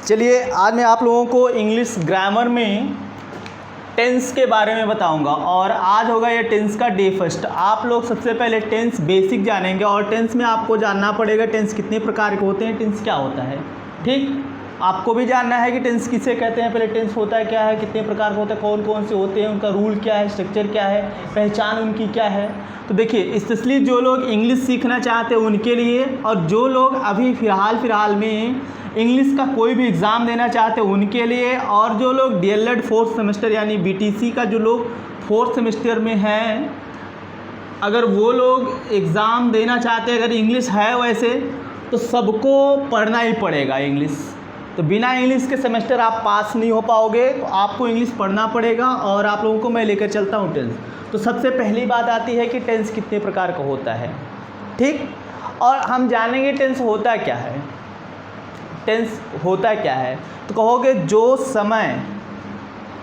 चलिए आज मैं आप लोगों को इंग्लिश ग्रामर में टेंस के बारे में बताऊंगा और आज होगा ये टेंस का डे फर्स्ट। आप लोग सबसे पहले टेंस बेसिक जानेंगे और टेंस में आपको जानना पड़ेगा टेंस कितने प्रकार के होते हैं, टेंस क्या होता है। ठीक, आपको भी जानना है कि टेंस किसे कहते हैं, पहले टेंस होता है क्या है, कितने प्रकार के होते हैं, कौन कौन से होते हैं, उनका रूल क्या है, स्ट्रक्चर क्या है, पहचान उनकी क्या है। तो देखिए, स्पेशली जो लोग इंग्लिश सीखना चाहते हैं उनके लिए और जो लोग अभी फ़िलहाल में इंग्लिश का कोई भी एग्ज़ाम देना चाहते हैं उनके लिए, और जो लोग डीएलएड फोर्थ सेमेस्टर यानी बीटीसी का जो लोग फोर्थ सेमेस्टर में हैं, अगर वो लोग एग्ज़ाम देना चाहते हैं, अगर इंग्लिश है वैसे तो सबको पढ़ना ही पड़ेगा इंग्लिश। तो बिना इंग्लिश के सेमेस्टर आप पास नहीं हो पाओगे, तो आपको इंग्लिश पढ़ना पड़ेगा और आप लोगों को मैं लेकर चलता हूँ टेंस। तो सबसे पहली बात आती है कि टेंस कितने प्रकार का होता है। ठीक, और हम जानेंगे टेंस होता क्या है। टेंस होता क्या है तो कहोगे जो समय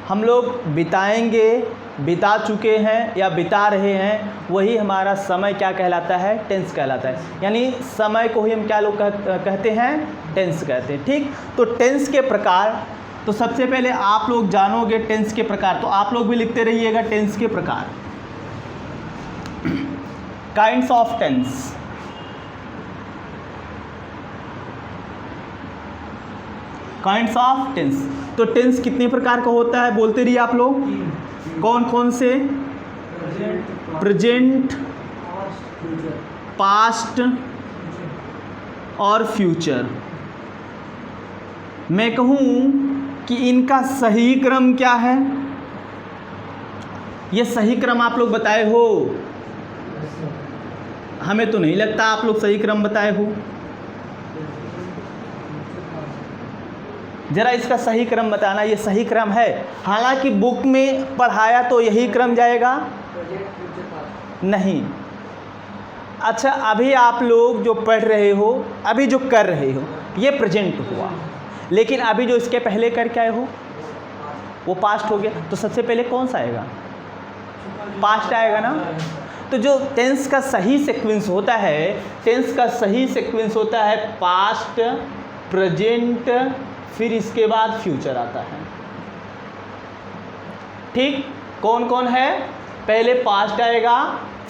हम लोग बिताएंगे, बिता चुके हैं या बिता रहे हैं, वही हमारा समय क्या कहलाता है, टेंस कहलाता है। यानी समय को ही हम क्या लोग कहते हैं, टेंस कहते हैं। ठीक, तो टेंस के प्रकार, तो सबसे पहले आप लोग जानोगे टेंस के प्रकार, तो आप लोग भी लिखते रहिएगा टेंस के प्रकार। Kinds of tense, kinds of tense. तो टेंस कितने प्रकार का होता है बोलते रहिए आप लोग। कौन कौन से? प्रेजेंट, पास्ट और फ्यूचर। मैं कहूँ कि इनका सही क्रम क्या है, ये सही क्रम आप लोग बताए हो? हमें तो नहीं लगता आप लोग सही क्रम बताए हो। ज़रा इसका सही क्रम बताना, ये सही क्रम है? हालांकि बुक में पढ़ाया तो यही क्रम जाएगा नहीं। अच्छा, अभी आप लोग जो पढ़ रहे हो, अभी जो कर रहे हो, ये प्रेजेंट हुआ, लेकिन अभी जो इसके पहले करके आए हो वो पास्ट हो गया। तो सबसे पहले कौन सा आएगा? पास्ट आएगा ना। तो जो टेंस का सही सीक्वेंस होता है, टेंस का सही सीक्वेंस होता है पास्ट, प्रेजेंट, फिर इसके बाद फ्यूचर आता है। ठीक, कौन कौन है? पहले पास्ट आएगा,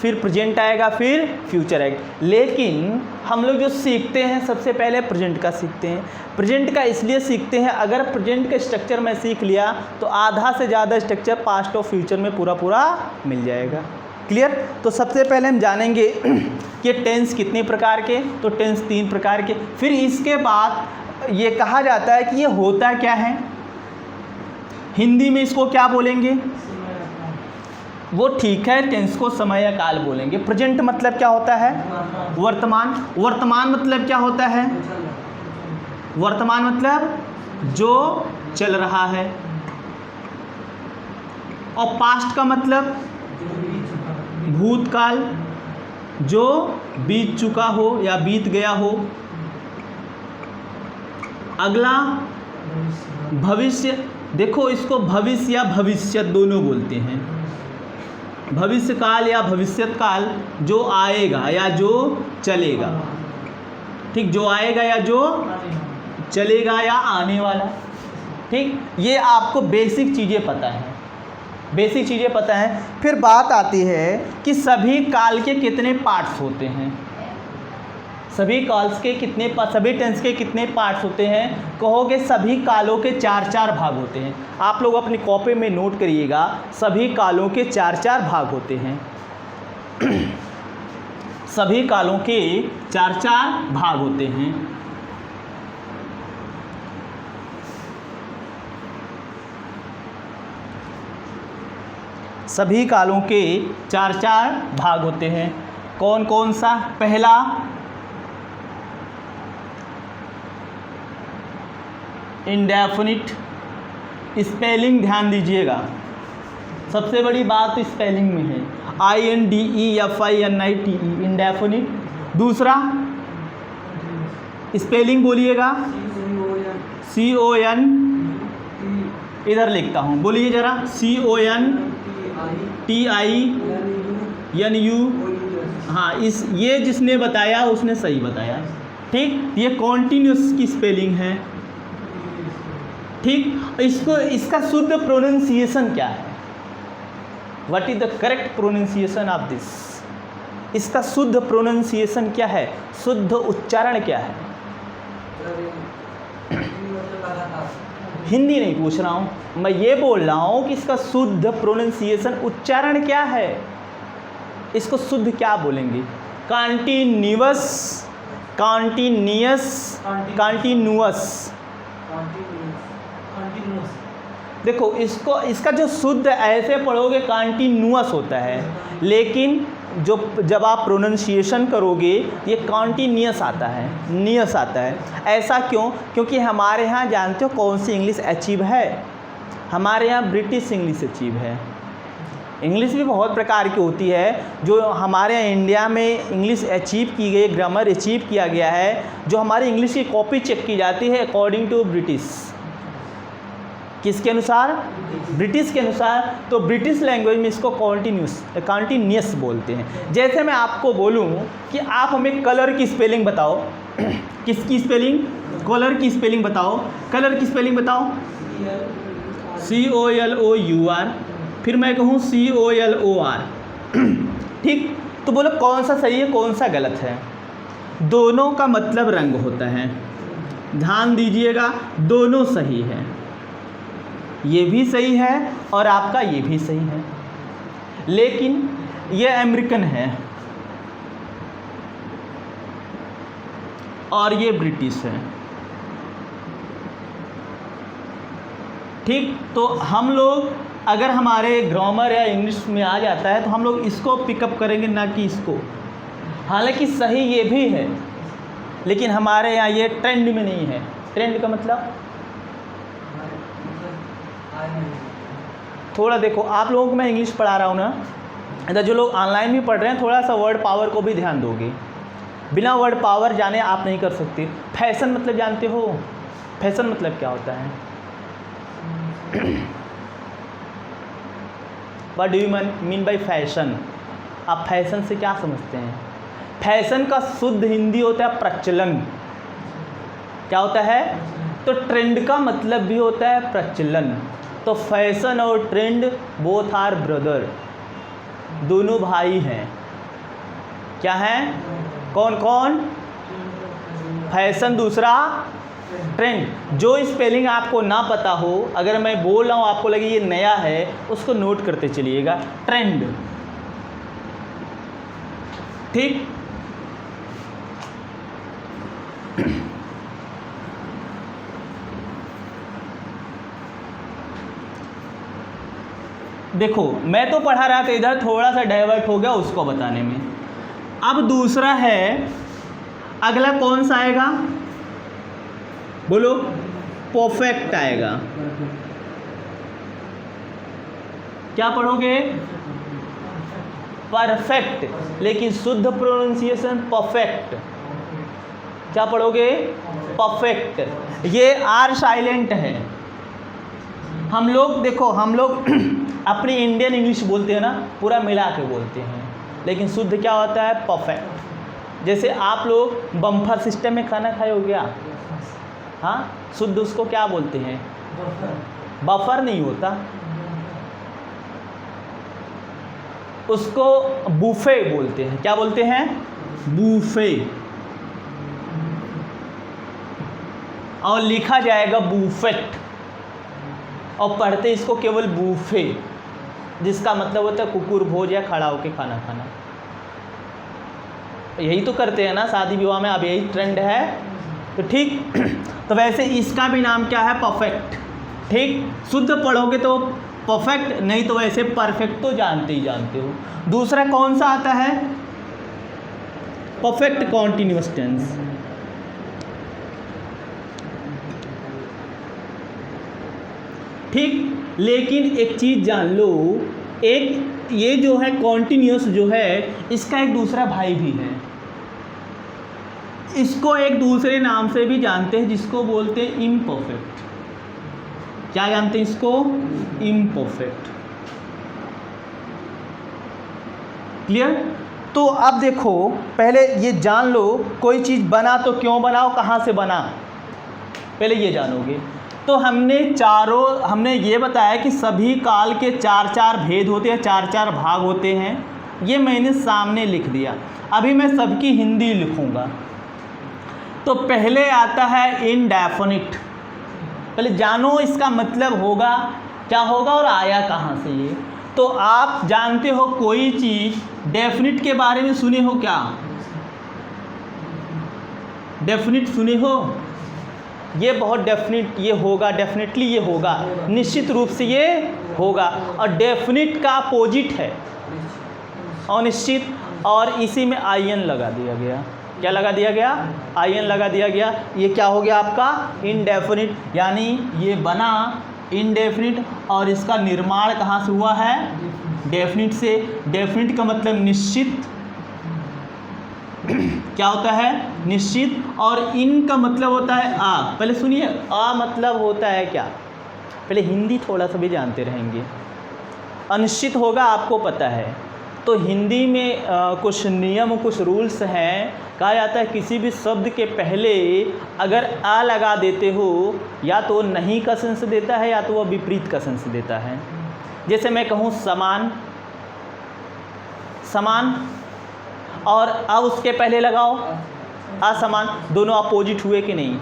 फिर प्रेजेंट आएगा, फिर फ्यूचर आएगा। लेकिन हम लोग जो सीखते हैं सबसे पहले प्रेजेंट का सीखते हैं। प्रेजेंट का इसलिए सीखते हैं, अगर प्रेजेंट का स्ट्रक्चर मैं सीख लिया तो आधा से ज़्यादा स्ट्रक्चर पास्ट और फ्यूचर में पूरा मिल जाएगा। क्लियर? तो सबसे पहले हम जानेंगे कि टेंस कितने प्रकार के, तो टेंस 3 प्रकार के। फिर इसके बाद ये कहा जाता है कि ये होता क्या है, हिंदी में इसको क्या बोलेंगे? वो ठीक है, टेंस को समय या काल बोलेंगे। प्रेजेंट मतलब क्या होता है? वर्तमान। वर्तमान मतलब क्या होता है? वर्तमान मतलब जो चल रहा है। और पास्ट का मतलब भूतकाल, जो बीत चुका हो या बीत गया हो। अगला भविष्य, देखो इसको भविष्य या भविष्य दोनों बोलते हैं। भविष्य काल या भविष्यत काल, जो आएगा या जो चलेगा। ठीक, जो आएगा या जो चलेगा या आने वाला। ठीक, ये आपको बेसिक चीज़ें पता है, बेसिक चीज़ें पता है। फिर बात आती है कि सभी काल के कितने पार्ट्स होते हैं, सभी काल्स के कितने, सभी टेंस के कितने पार्ट्स होते हैं। कहोगे सभी कालों के 4-4 भाग होते हैं। आप लोग अपनी कॉपी में नोट करिएगा, सभी कालों के 4-4 भाग होते हैं। सभी कालों के 4-4 भाग होते हैं। सभी कालों के 4-4 भाग होते हैं। कौन कौन सा? पहला इंडेफिनिट। स्पेलिंग ध्यान दीजिएगा, सबसे बड़ी बात स्पेलिंग में है, INDEFINITE, इंडेफिनिट। दूसरा स्पेलिंग बोलिएगा, CON, इधर लिखता हूँ, बोलिए जरा, CONTINU। हाँ, ये जिसने बताया उसने सही बताया। ठीक, ये कॉन्टीन्यूस की स्पेलिंग है। ठीक, इसको इसका शुद्ध प्रोनाउंसिएशन क्या है? What is the correct pronunciation of this? इसका शुद्ध प्रोनाउंसिएशन क्या है? शुद्ध उच्चारण क्या है? हिंदी नहीं पूछ रहा हूँ, मैं ये बोल रहा हूँ कि इसका शुद्ध प्रोनाउंसिएशन उच्चारण क्या है? इसको शुद्ध क्या बोलेंगे? Continuous, continuous, continuous. देखो इसको, इसका जो शुद्ध ऐसे पढ़ोगे कॉन्टिन्यूअस होता है, लेकिन जो जब आप प्रोनाउंसिएशन करोगे ये कॉन्टिन्यूअस आता है, नियस आता है। ऐसा क्यों? क्योंकि हमारे यहाँ जानते हो कौन सी इंग्लिश अचीव है? हमारे यहाँ ब्रिटिश इंग्लिश अचीव है। इंग्लिश भी बहुत प्रकार की होती है। जो हमारे यहाँ इंडिया में इंग्लिश अचीव की गई, ग्रामर अचीव किया गया है, जो हमारी इंग्लिश की कॉपी चेक की जाती है अकॉर्डिंग टू ब्रिटिश। किसके अनुसार? ब्रिटिश के अनुसार। तो ब्रिटिश लैंग्वेज में इसको कॉन्टिन्यूअस बोलते हैं। जैसे मैं आपको बोलूं कि आप हमें कलर की स्पेलिंग बताओ। किसकी स्पेलिंग? कलर की स्पेलिंग बताओ। कलर की स्पेलिंग बताओ। COLOUR। फिर मैं कहूँ COLOR। ठीक, तो बोलो कौन सा सही है कौन सा गलत है? दोनों का मतलब रंग होता है। ध्यान दीजिएगा, दोनों सही है। ये भी सही है और आपका ये भी सही है, लेकिन ये अमेरिकन है और ये ब्रिटिश है। ठीक, तो हम लोग अगर हमारे ग्रामर या इंग्लिश में आ जाता है तो हम लोग इसको पिकअप करेंगे, ना कि इसको। हालांकि सही ये भी है, लेकिन हमारे यहाँ ये ट्रेंड में नहीं है। ट्रेंड का मतलब थोड़ा देखो, आप लोगों को मैं इंग्लिश पढ़ा रहा हूँ ना, इधर जो लोग ऑनलाइन भी पढ़ रहे हैं, थोड़ा सा वर्ड पावर को भी ध्यान दोगे। बिना वर्ड पावर जाने आप नहीं कर सकते। फैशन मतलब जानते हो? फैशन मतलब क्या होता है? What do you mean by fashion? आप फैशन से क्या समझते हैं? फैशन का शुद्ध हिंदी होता है प्रचलन। क्या होता है? तो ट्रेंड का मतलब भी होता है प्रचलन। तो फैशन और ट्रेंड बोथ आर ब्रदर, दोनों भाई हैं। क्या हैं? कौन कौन? फैशन, दूसरा ट्रेंड। जो स्पेलिंग आपको ना पता हो, अगर मैं बोल रहा हूँ आपको लगे ये नया है, उसको नोट करते चलिएगा। ट्रेंड। ठीक, देखो मैं तो पढ़ा रहा था, इधर थोड़ा सा डाइवर्ट हो गया उसको बताने में। अब दूसरा है, अगला कौन सा आएगा? बोलो। परफेक्ट आएगा। क्या पढ़ोगे? परफेक्ट, लेकिन शुद्ध प्रोनाउंसिएशन परफेक्ट। क्या पढ़ोगे? परफेक्ट। ये आर साइलेंट है। हम लोग देखो, हम लोग अपनी इंडियन इंग्लिश बोलते हैं ना, पूरा मिला के बोलते हैं, लेकिन शुद्ध क्या होता है? परफेक्ट। जैसे आप लोग बम्फर सिस्टम में खाना खाए हो गया, हाँ, शुद्ध उसको क्या बोलते हैं? बफर नहीं होता, उसको बूफे बोलते हैं। क्या बोलते हैं? बूफे। और लिखा जाएगा बूफेट, और पढ़ते इसको केवल बूफे, जिसका मतलब होता है कुकुर भोज या खड़ा होके खाना खाना। यही तो करते हैं ना शादी विवाह में, अब यही ट्रेंड है। तो ठीक, तो वैसे इसका भी नाम क्या है? परफेक्ट। ठीक, शुद्ध पढ़ोगे तो परफेक्ट, नहीं तो वैसे परफेक्ट तो जानते ही जानते हो। दूसरा कौन सा आता है? Perfect continuous tense. ठीक, लेकिन एक चीज़ जान लो, एक ये जो है कॉन्टिन्यूअस जो है, इसका एक दूसरा भाई भी है। इसको एक दूसरे नाम से भी जानते हैं, जिसको बोलते हैं इम्परफेक्ट। क्या जानते हैं इसको? इम्परफेक्ट। क्लियर? तो अब देखो, पहले ये जान लो, कोई चीज़ बना तो क्यों बनाओ, कहाँ से बना, पहले ये जानोगे। तो हमने ये बताया कि सभी काल के 4-4 भेद होते हैं, 4-4 भाग होते हैं। ये मैंने सामने लिख दिया। अभी मैं सबकी हिंदी लिखूँगा। तो पहले आता है इनडेफिनिट। पहले जानो इसका मतलब होगा क्या होगा और आया कहाँ से ये। तो आप जानते हो कोई चीज़ डेफिनिट के बारे में सुने हो क्या? डेफिनिट सुने हो? ये बहुत डेफिनिट ये होगा, डेफिनेटली ये होगा, निश्चित रूप से ये होगा। और डेफिनिट का अपोजिट है अनिश्चित, और इसी में आईएन लगा दिया गया। क्या लगा दिया गया? आईएन लगा दिया गया। ये क्या हो गया आपका? इनडेफिनिट। यानी ये बना इनडेफिनिट और इसका निर्माण कहाँ से हुआ है? डेफिनिट से। डेफिनिट का मतलब निश्चित क्या होता है? निश्चित। और इन का मतलब होता है आ। पहले सुनिए, आ मतलब होता है क्या? पहले हिंदी थोड़ा सा भी जानते रहेंगे। अनिश्चित होगा आपको पता है। तो हिंदी में कुछ नियम, कुछ रूल्स हैं। कहा जाता है किसी भी शब्द के पहले अगर आ लगा देते हो या तो नहीं का सेंस देता है या तो वह विपरीत का सेंस देता है। जैसे मैं कहूँ समान, समान, और अब उसके पहले लगाओ असमान, दोनों अपोजिट हुए कि नहीं?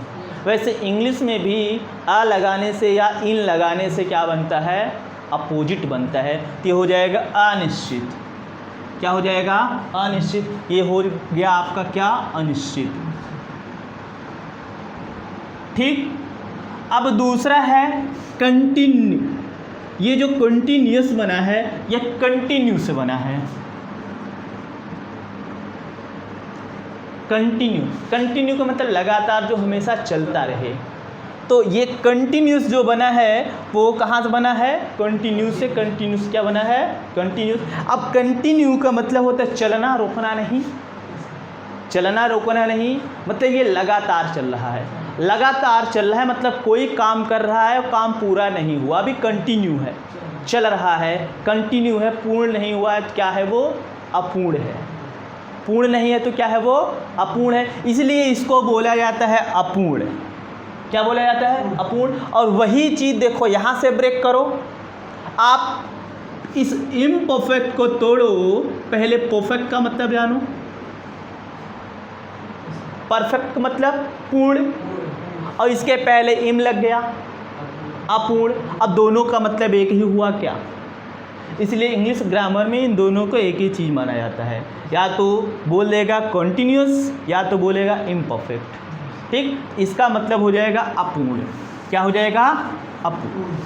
वैसे इंग्लिश में भी आ लगाने से या इन लगाने से क्या बनता है? अपोजिट बनता है। तो ये हो जाएगा अनिश्चित। क्या हो जाएगा? अनिश्चित। ये हो गया आपका क्या? अनिश्चित। ठीक। अब दूसरा है कंटिन्यू। ये जो कंटिन्यूअस बना है यह कंटिन्यू से बना है। कंटिन्यू, कंटिन्यू का मतलब लगातार, जो हमेशा चलता रहे। तो ये कंटिन्यूस जो बना है वो कहाँ से बना है? कंटिन्यूस से। कंटिन्यूस क्या बना है? कंटिन्यूस। अब कंटिन्यू का मतलब होता है चलना, रोकना नहीं। चलना रोकना नहीं मतलब ये लगातार चल रहा है। लगातार चल रहा है मतलब कोई काम कर रहा है और काम पूरा नहीं हुआ, अभी कंटिन्यू है, चल रहा है, कंटिन्यू है, पूर्ण नहीं हुआ है तो क्या है वो? अपूर्ण है। पूर्ण नहीं है तो क्या है वो? अपूर्ण है। इसलिए इसको बोला जाता है अपूर्ण। क्या बोला जाता है? अपूर्ण। और वही चीज़ देखो यहाँ से ब्रेक करो, आप इस इम्परफेक्ट को तोड़ो। पहले परफेक्ट का मतलब जानो। परफेक्ट मतलब पूर्ण, और इसके पहले इम लग गया, अपूर्ण। अब दोनों का मतलब एक ही हुआ क्या? इसलिए इंग्लिश ग्रामर में इन दोनों को एक ही चीज़ माना जाता है, या तो बोल देगा कॉन्टिन्यूस या तो बोलेगा इम्परफेक्ट। ठीक, इसका मतलब हो जाएगा अपूर्ण। क्या हो जाएगा? अपूर्ण।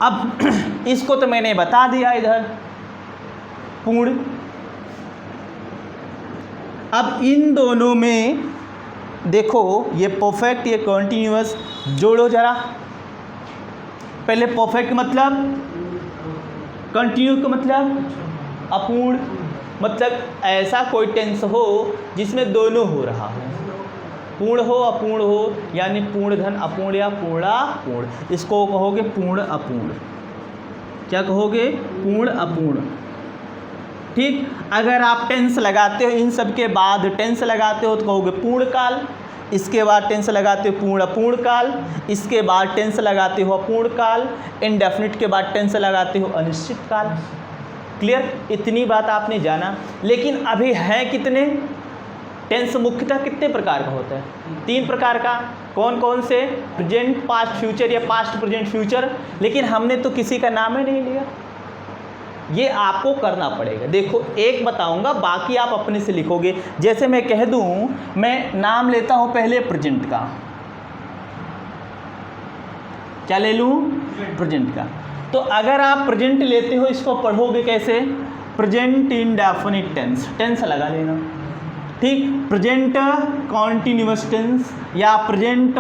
अब इसको तो मैंने बता दिया इधर पूर्ण। अब इन दोनों में देखो, ये परफेक्ट, ये कॉन्टिन्यूअस, जोड़ो जरा। पहले परफेक्ट मतलब, कंटिन्यू का मतलब अपूर्ण। मतलब ऐसा कोई टेंस हो जिसमें दोनों हो रहा हो, पूर्ण हो अपूर्ण हो, यानी पूर्ण धन अपूर्ण या पूर्णापूर्ण। इसको कहोगे पूर्ण अपूर्ण। क्या कहोगे? पूर्ण अपूर्ण। ठीक। अगर आप टेंस लगाते हो, इन सब के बाद टेंस लगाते हो तो कहोगे पूर्ण काल, इसके बाद टेंस लगाते हो पूर्ण अपूर्ण काल, इसके बाद टेंस लगाते हो अपूर्ण काल, इनडेफिनिट के बाद टेंस लगाते हो अनिश्चित काल। क्लियर? इतनी बात आपने जाना। लेकिन अभी है कितने टेंस? मुख्यतः कितने प्रकार का होता है? 3 प्रकार का। कौन कौन से? प्रेजेंट, पास्ट, फ्यूचर या पास्ट प्रेजेंट फ्यूचर। लेकिन हमने तो किसी का नाम ही नहीं लिया। ये आपको करना पड़ेगा। देखो, एक बताऊंगा, बाकी आप अपने से लिखोगे। जैसे मैं कह दूं, मैं नाम लेता हूं पहले प्रेजेंट का। क्या ले लूं? प्रेजेंट का। तो अगर आप प्रेजेंट लेते हो, इसको पढ़ोगे कैसे? प्रेजेंट इंडेफिनिट टेंस, टेंस लगा लेना। ठीक। प्रेजेंट कॉन्टिन्यूअस टेंस या प्रेजेंट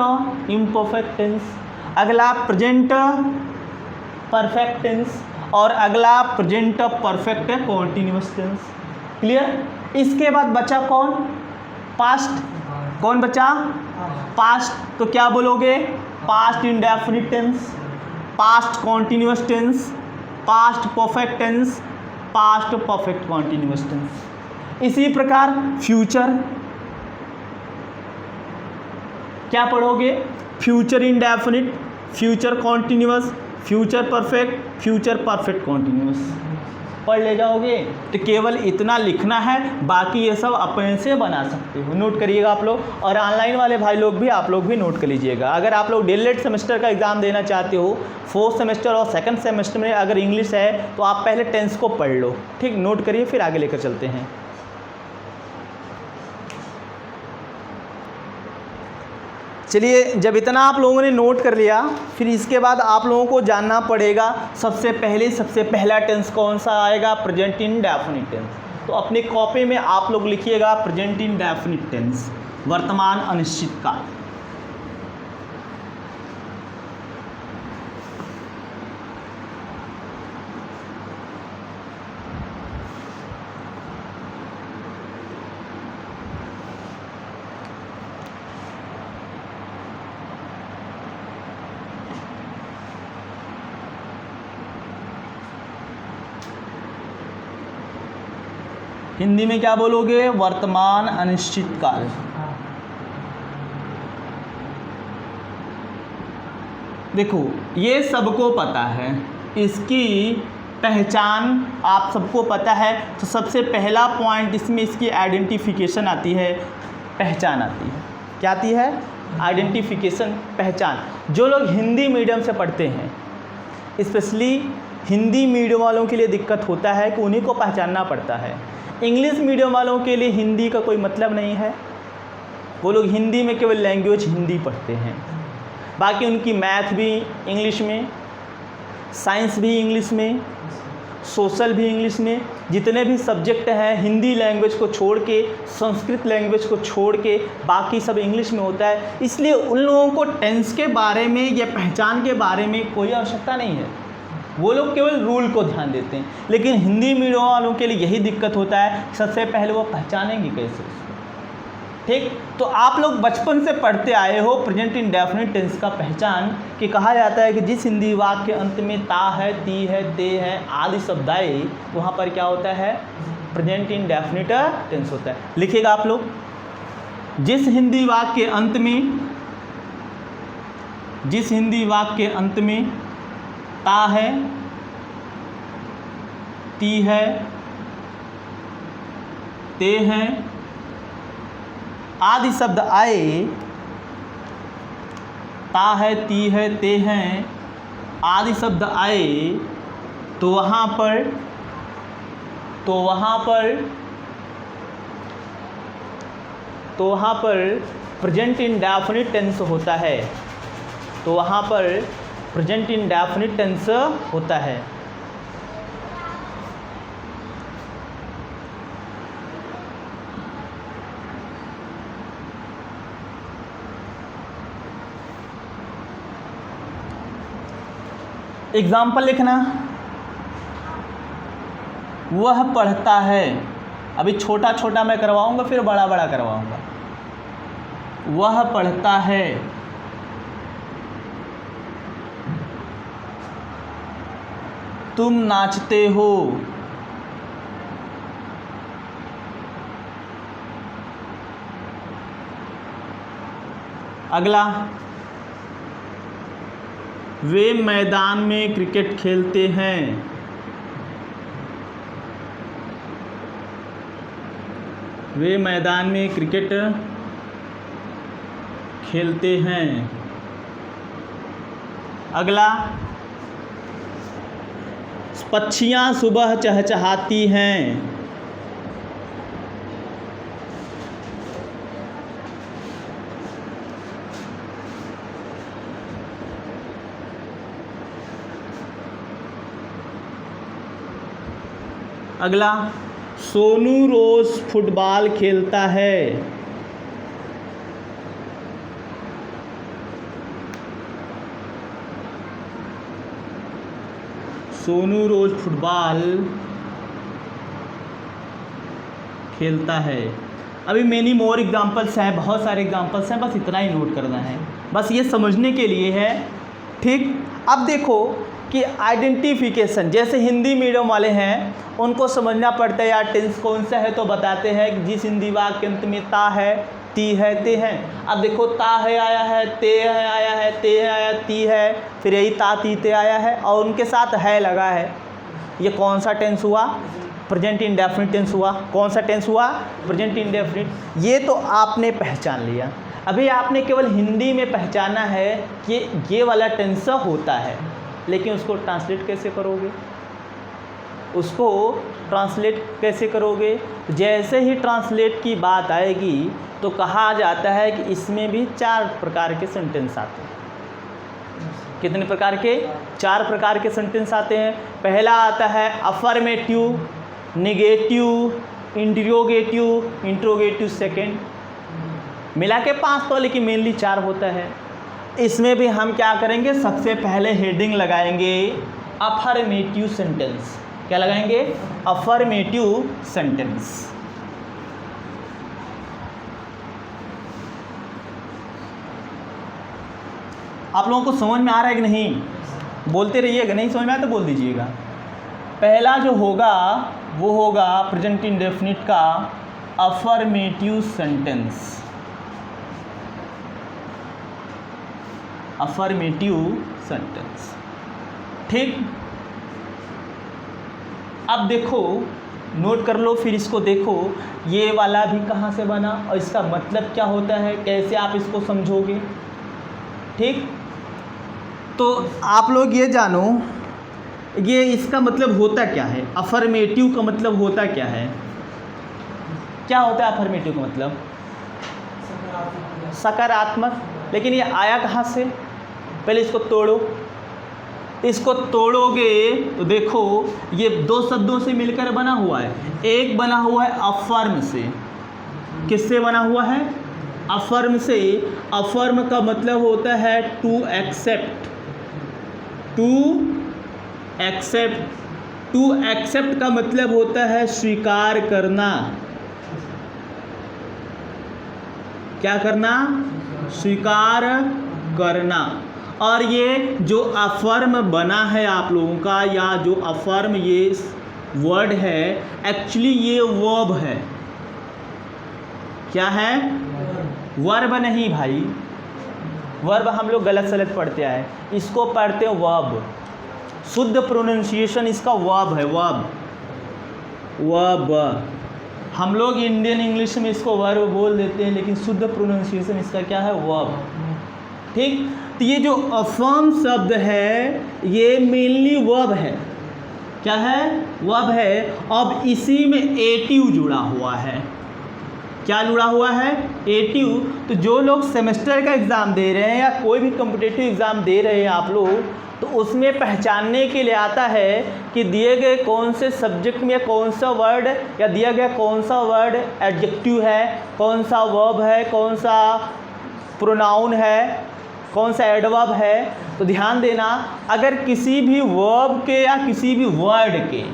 इम्परफेक्ट टेंस। अगला प्रेजेंट परफेक्ट टेंस, और अगला present perfect continuous tense. Clear? इसके बाद बचा कौन? पास्ट। कौन बचा? पास्ट। तो क्या बोलोगे? Past indefinite tense, past continuous tense, past perfect tense, past perfect continuous tense. इसी प्रकार फ्यूचर, क्या पढ़ोगे? Future indefinite, future continuous, future perfect, future perfect continuous पढ़ ले जाओगे। तो केवल इतना लिखना है, बाकी ये सब अपने से बना सकते हो। नोट करिएगा आप लोग, और ऑनलाइन वाले भाई लोग भी, आप लोग भी नोट कर लीजिएगा। अगर आप लोग डीएलएड सेमेस्टर का एग्ज़ाम देना चाहते हो, 4th सेमेस्टर और 2nd सेमेस्टर में अगर इंग्लिश है तो आप पहले टेंस को पढ़ लो, ठीक। नोट करिए, फिर आगे लेकर चलते हैं। चलिए, जब इतना आप लोगों ने नोट कर लिया, फिर इसके बाद आप लोगों को जानना पड़ेगा सबसे पहला टेंस कौन सा आएगा? Present indefinite tense. तो अपनी कॉपी में आप लोग लिखिएगा प्रेजेंट इंडेफिनिट टेंस, वर्तमान अनिश्चित काल। हिंदी में क्या बोलोगे? वर्तमान अनिश्चित काल। देखो, ये सबको पता है, इसकी पहचान आप सबको पता है। तो सबसे पहला पॉइंट इसमें इसकी आइडेंटिफिकेशन आती है, पहचान आती है। क्या आती है? आइडेंटिफिकेशन, पहचान। जो लोग हिंदी मीडियम से पढ़ते हैं, स्पेशली हिंदी मीडियम वालों के लिए दिक्कत होता है कि उन्हीं को पहचानना पड़ता है। इंग्लिश मीडियम वालों के लिए हिंदी का कोई मतलब नहीं है, वो लोग हिंदी में केवल लैंग्वेज हिंदी पढ़ते हैं। बाकी उनकी मैथ भी इंग्लिश में, साइंस भी इंग्लिश में, सोशल भी इंग्लिश में, जितने भी सब्जेक्ट हैं हिंदी लैंग्वेज को छोड़ के, संस्कृत लैंग्वेज को छोड़ के बाकी सब इंग्लिश में होता है। इसलिए उन लोगों को टेंस के बारे में या पहचान के बारे में कोई आवश्यकता नहीं है, वो लोग केवल रूल को ध्यान देते हैं। लेकिन हिंदी मीडियम वालों के लिए यही दिक्कत होता है, सबसे पहले वो पहचानेंगे कैसे, ठीक। तो आप लोग बचपन से पढ़ते आए हो प्रेजेंट इंडेफिनिट टेंस का पहचान, कि कहा जाता है कि जिस हिंदी वाक्य के अंत में ता है, ती है, ते है आदि शब्द आए, वहाँ पर क्या होता है? प्रेजेंट इंडेफिनिट टेंस होता है। लिखिएगा आप लोग, जिस हिंदी वाक्य के अंत में ता है, ती है, ते हैं आदि शब्द आए, ता है, ती है, ते हैं आदि शब्द आए, तो वहाँ पर प्रेजेंट इंडेफिनिट टेंस होता है। तो वहाँ पर प्रेजेंट इंडेफिनिट टेंस होता है। एग्जाम्पल लिखना, वह पढ़ता है। अभी छोटा छोटा मैं करवाऊंगा, फिर बड़ा बड़ा करवाऊंगा। वह पढ़ता है, तुम नाचते हो, अगला, वे मैदान में क्रिकेट खेलते हैं। वे मैदान में क्रिकेट खेलते हैं। अगला, पक्षियाँ सुबह चहचहाती हैं। अगला, सोनू रोज फुटबॉल खेलता है। सोनू रोज फुटबॉल खेलता है। अभी मेनी मोर एग्जाम्पल्स हैं, बहुत सारे एग्जाम्पल्स हैं, बस इतना ही नोट करना है, बस ये समझने के लिए है, ठीक। अब देखो कि आइडेंटिफिकेशन, जैसे हिंदी मीडियम वाले हैं उनको समझना पड़ता है यार टेंस कौन सा है, तो बताते हैं कि जिस हिंदी वाक्य के अंत में ता है, ती है, ते हैं। अब देखो ता है आया है, ते है आया है, ते है आया, ती है, फिर यही ता ती ते आया है और उनके साथ है लगा है। ये कौन सा टेंस हुआ? प्रेजेंट इंडेफिनिट टेंस हुआ। कौन सा टेंस हुआ? Present indefinite. ये तो आपने पहचान लिया। अभी आपने केवल हिंदी में पहचाना है कि ये वाला टेंस होता है, लेकिन उसको ट्रांसलेट कैसे करोगे? उसको ट्रांसलेट कैसे करोगे? जैसे ही ट्रांसलेट की बात आएगी तो कहा जाता है कि इसमें भी 4 प्रकार के सेंटेंस आते हैं। कितने प्रकार के? 4 प्रकार के सेंटेंस आते हैं। पहला आता है affirmative, negative, interrogative, interrogative second, मिला के 5 तो, लेकिन मेनली 4 होता है। इसमें भी हम क्या करेंगे? सबसे पहले हेडिंग लगाएंगे अफर्मेटिव सेंटेंस। क्या लगाएंगे? Affirmative sentence. आप लोगों को समझ में आ रहा है कि नहीं? बोलते रहिएगा, नहीं समझ में आया तो बोल दीजिएगा। पहला जो होगा वो होगा प्रेजेंट इंडेफिनिट का अफर्मेटिव सेंटेंस। अफर्मेटिव सेंटेंस, ठीक। अब देखो, नोट कर लो, फिर इसको देखो ये वाला भी कहाँ से बना और इसका मतलब क्या होता है, कैसे आप इसको समझोगे, ठीक। तो आप लोग ये जानो ये इसका मतलब होता क्या है, अफर्मेटिव का मतलब होता क्या है? क्या होता है अफर्मेटिव का मतलब? सकारात्मक। लेकिन ये आया कहाँ से? पहले इसको तोड़ो। इसको तोड़ोगे तो देखो ये 2 शब्दों से मिलकर बना हुआ है। एक बना हुआ है अफर्म से। किससे बना हुआ है? अफर्म से। अफर्म का मतलब होता है to accept. To accept. To accept का मतलब होता है स्वीकार करना। क्या करना? स्वीकार करना। और ये जो अफर्म बना है आप लोगों का, या जो अफर्म ये वर्ड है, एक्चुअली ये वर्ब है। क्या है? वर्ब नहीं भाई, वर्ब हम लोग गलत सलत पढ़ते हैं, इसको पढ़ते हैं वर्ब। शुद्ध प्रोनाउंसिएशन इसका वर्ब है, वर्ब। वर्ब हम लोग इंडियन इंग्लिश में इसको वर्ब बोल देते हैं, लेकिन शुद्ध प्रोनाउंसिएशन इसका क्या है? वर्ब, ठीक। तो ये जो अफर्म शब्द है ये मेनली वर्ब है। क्या है? वर्ब है। अब इसी में एटिव जुड़ा हुआ है। क्या जुड़ा हुआ है? एटिव। तो जो लोग सेमेस्टर का एग्ज़ाम दे रहे हैं या कोई भी कॉम्पिटिटिव एग्ज़ाम दे रहे हैं आप लोग, तो उसमें पहचानने के लिए आता है कि दिए गए कौन से सब्जेक्ट में कौन सा वर्ड, या दिया गया कौन सा वर्ड एडजेक्टिव है, कौन सा वर्ब है, कौन सा प्रोनाउन है, कौन सा एडवर्ब है। तो ध्यान देना, अगर किसी भी वर्ब के या किसी भी वर्ड के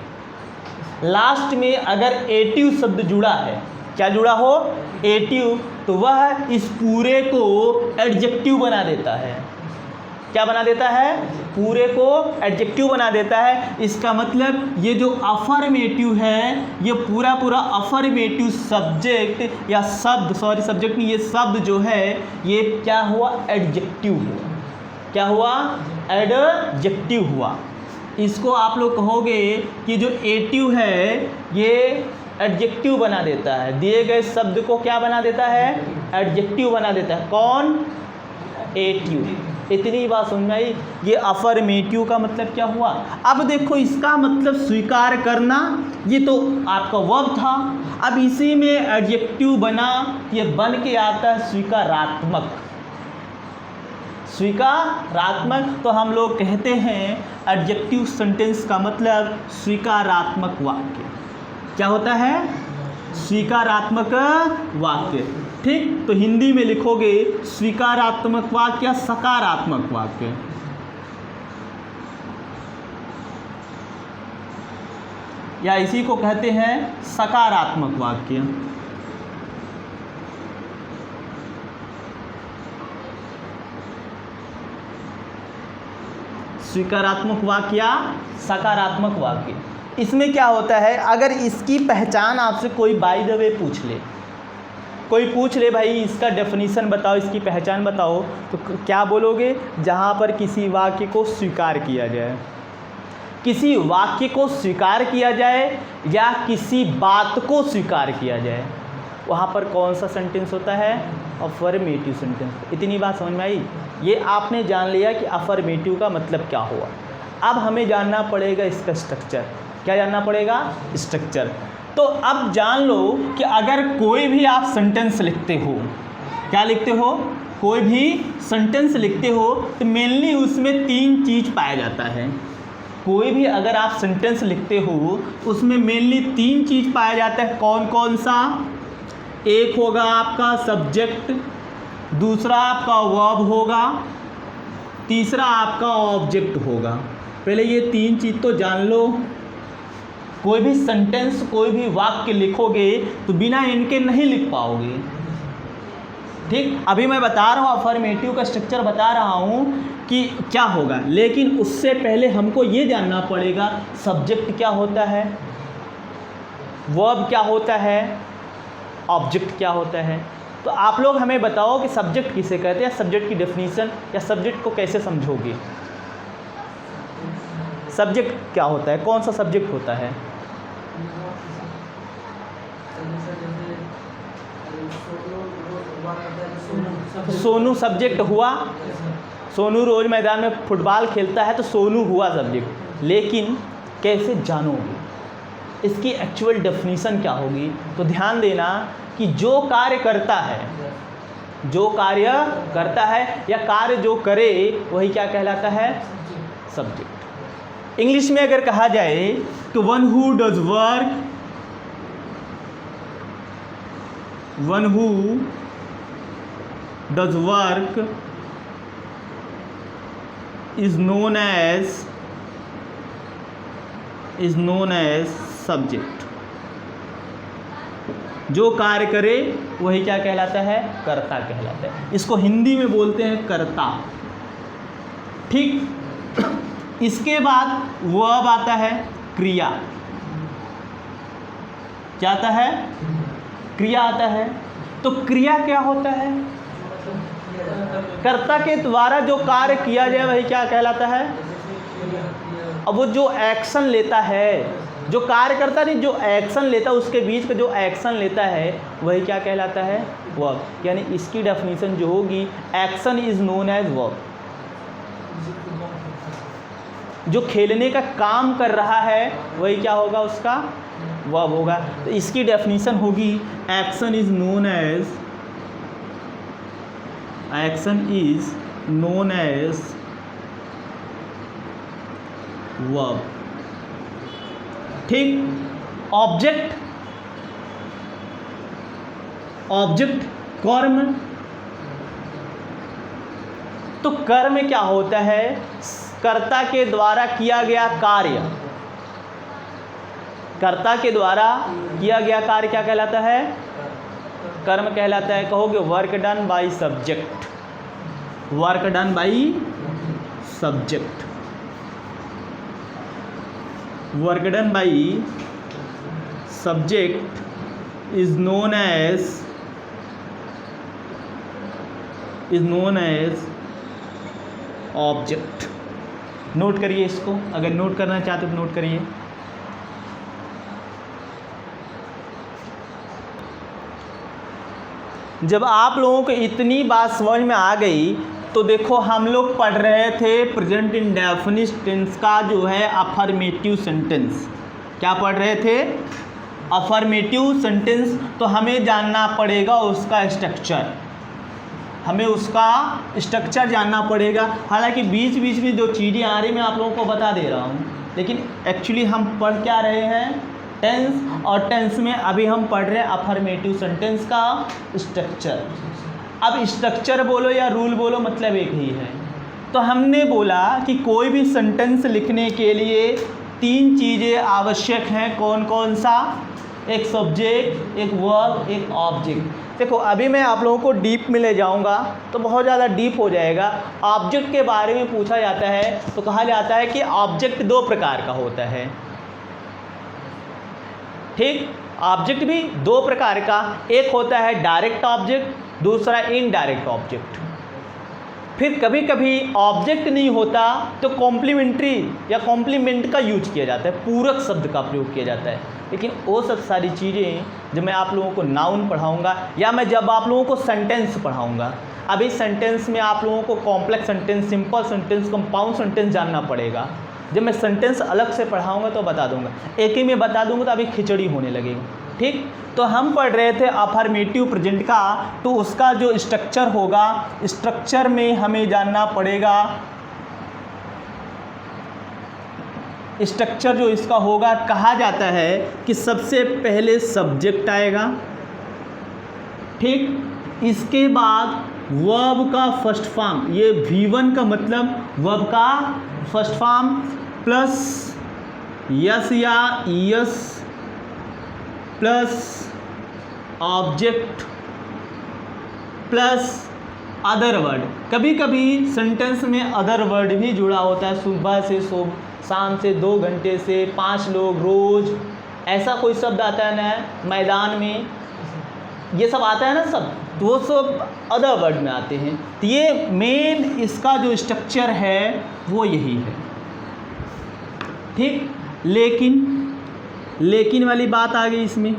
लास्ट में अगर एटिव शब्द जुड़ा है, क्या जुड़ा हो? एटिव, तो वह इस पूरे को एडजेक्टिव बना देता है। क्या बना देता है? पूरे को एडजेक्टिव बना देता है। इसका मतलब ये जो अफर्मेटिव है, ये पूरा पूरा अफर्मेटिव सब्जेक्ट या शब्द, सॉरी सब्जेक्ट नहीं, ये शब्द जो है ये क्या हुआ? एडजेक्टिव हुआ। क्या हुआ? एडजेक्टिव हुआ। इसको आप लोग कहोगे कि जो एटिव है ये एडजेक्टिव बना देता है, दिए गए शब्द को क्या बना देता है? एडजेक्टिव बना देता है। कौन? एटिव। इतनी बात समझ में आई? ये अफर्मेटिव का मतलब क्या हुआ? अब देखो इसका मतलब स्वीकार करना, ये तो आपका वर्ब था। अब इसी में एडजेक्टिव बना, ये बन के आता है स्वीकारात्मक। स्वीकारात्मक, तो हम लोग कहते हैं एडजेक्टिव सेंटेंस का मतलब स्वीकारात्मक वाक्य। क्या होता है? स्वीकारात्मक वाक्य, ठीक। तो हिंदी में लिखोगे स्वीकारात्मक वाक्य या सकारात्मक वाक्य। या इसी को कहते हैं सकारात्मक वाक्य। स्वीकारात्मक वाक्य या सकारात्मक वाक्य। इसमें क्या होता है, अगर इसकी पहचान आपसे कोई बाय द वे पूछ ले, कोई पूछ ले भाई इसका डेफिनीशन बताओ, इसकी पहचान बताओ, तो क्या बोलोगे? जहाँ पर किसी वाक्य को स्वीकार किया जाए, किसी वाक्य को स्वीकार किया जाए या किसी बात को स्वीकार किया जाए, वहाँ पर कौन सा सेंटेंस होता है? Affirmative sentence. इतनी बात समझ में आई? ये आपने जान लिया कि अफर्मेटिव का मतलब क्या हुआ। अब हमें जानना पड़ेगा इसका स्ट्रक्चर। क्या जानना पड़ेगा? स्ट्रक्चर। तो अब जान लो कि अगर कोई भी आप सेंटेंस लिखते हो, क्या लिखते हो? कोई भी सेंटेंस लिखते हो तो मेनली उसमें 3 चीज़ पाया जाता है। कोई भी अगर आप सेंटेंस लिखते हो उसमें मेनली 3 चीज़ पाया जाता है। कौन कौन सा? एक होगा आपका सब्जेक्ट, दूसरा आपका वर्ब होगा, तीसरा आपका ऑब्जेक्ट होगा। पहले ये 3 चीज़ तो जान लो। कोई भी सेंटेंस, कोई भी वाक्य लिखोगे तो बिना इनके नहीं लिख पाओगे। ठीक, अभी मैं बता रहा हूँ, अफर्मेटिव का स्ट्रक्चर बता रहा हूँ कि क्या होगा, लेकिन उससे पहले हमको ये जानना पड़ेगा सब्जेक्ट क्या होता है, वर्ब क्या होता है, ऑब्जेक्ट क्या होता है। तो आप लोग हमें बताओ कि सब्जेक्ट किसे कहते हैं, सब्जेक्ट की डेफिनीशन, या सब्जेक्ट को कैसे समझोगे? सब्जेक्ट क्या होता है? कौन सा सब्जेक्ट होता है? सोनू सब्जेक्ट हुआ। सोनू रोज मैदान में फुटबॉल खेलता है तो सोनू हुआ सब्जेक्ट। लेकिन कैसे जानोगे इसकी एक्चुअल डेफिनीशन क्या होगी? तो ध्यान देना कि जो कार्य करता है, जो कार्य करता है या कार्य जो करे वही क्या कहलाता है? सब्जेक्ट। इंग्लिश में अगर कहा जाए तो one who does work, one who does work is known as subject. जो कार्य करे वही क्या कहलाता है? कर्ता कहलाता है। इसको हिंदी में बोलते हैं कर्ता। ठीक, इसके बाद वर्ब आता है, क्रिया। क्या आता है? क्रिया आता है। तो क्रिया क्या होता है? कर्ता के द्वारा जो कार्य किया जाए वही क्या कहलाता है? अब वो जो एक्शन लेता है, जो कार्य करता नहीं, जो एक्शन लेता है, उसके बीच का जो एक्शन लेता है वही क्या कहलाता है? वर्ब। यानी इसकी डेफिनेशन जो होगी, action is known as verb. जो खेलने का काम कर रहा है वही क्या होगा? उसका वर्ब होगा। तो इसकी डेफिनेशन होगी action is known as, action is known as verb. ठीक, ऑब्जेक्ट, ऑब्जेक्ट कर्म। तो कर्म क्या होता है? कर्ता के द्वारा किया गया कार्य। कर्ता के द्वारा किया गया कार्य क्या कहलाता है? कर्म कहलाता है। कहोगे work done by subject, work done by subject, work done by subject is known as object. Note करिए इसको, अगर नोट करना चाहते तो नोट करिए। जब आप लोगों को इतनी बात समझ में आ गई तो देखो, हम लोग पढ़ रहे थे प्रेजेंट इंडेफिनिट टेंस का जो है अफर्मेटिव सेंटेंस। क्या पढ़ रहे थे? Affirmative sentence. तो हमें जानना पड़ेगा उसका स्ट्रक्चर, हमें उसका स्ट्रक्चर जानना पड़ेगा। हालांकि बीच बीच में जो चीज़ें आ रही मैं आप लोगों को बता दे रहा हूँ, लेकिन एक्चुअली हम पढ़ क्या रहे हैं? टेंस। और टेंस में अभी हम पढ़ रहे हैं अफर्मेटिव सेंटेंस का स्ट्रक्चर। अब स्ट्रक्चर बोलो या रूल बोलो, मतलब एक ही है। तो हमने बोला कि कोई भी सेंटेंस लिखने के लिए 3 चीज़ें आवश्यक हैं। कौन कौन सा? एक सब्जेक्ट, एक वर्ब, एक ऑब्जेक्ट। देखो, अभी मैं आप लोगों को डीप में ले जाऊंगा तो बहुत ज़्यादा डीप हो जाएगा। ऑब्जेक्ट के बारे में पूछा जाता है तो कहा जाता है कि ऑब्जेक्ट 2 प्रकार का होता है। ठीक, ऑब्जेक्ट भी दो प्रकार का, एक होता है डायरेक्ट ऑब्जेक्ट, दूसरा इनडायरेक्ट ऑब्जेक्ट। फिर कभी कभी ऑब्जेक्ट नहीं होता तो कॉम्प्लीमेंट्री या कॉम्प्लीमेंट का यूज किया जाता है, पूरक शब्द का प्रयोग किया जाता है। लेकिन वो सब सारी चीज़ें जब मैं आप लोगों को नाउन पढ़ाऊंगा या मैं जब आप लोगों को सेंटेंस पढ़ाऊंगा, अभी सेंटेंस में आप लोगों को complex sentence, simple sentence, compound sentence जानना पड़ेगा। जब मैं सेंटेंस अलग से पढ़ाऊंगा तो बता दूंगा, एक ही में बता दूंगा तो अभी खिचड़ी होने लगेगी। ठीक, तो हम पढ़ रहे थे अफर्मेटिव प्रेजेंट का, तो उसका जो स्ट्रक्चर होगा, स्ट्रक्चर में हमें जानना पड़ेगा, स्ट्रक्चर जो इसका होगा, कहा जाता है कि सबसे पहले सब्जेक्ट आएगा, ठीक, इसके बाद वर्ब का फर्स्ट फॉर्म, ये V1 का मतलब वर्ब का फर्स्ट फॉर्म प्लस यस या ES plus object plus other word. कभी कभी सेंटेंस में अदर वर्ड भी जुड़ा होता है, सुबह से शाम से 2 घंटे से 5 लोग रोज़, ऐसा कोई शब्द आता है ना, मैदान में, ये सब आता है ना सब, तो वो सब अदर वर्ड में आते हैं। तो ये मेन इसका जो स्ट्रक्चर है वो यही है, ठीक। लेकिन वाली बात आ गई इसमें।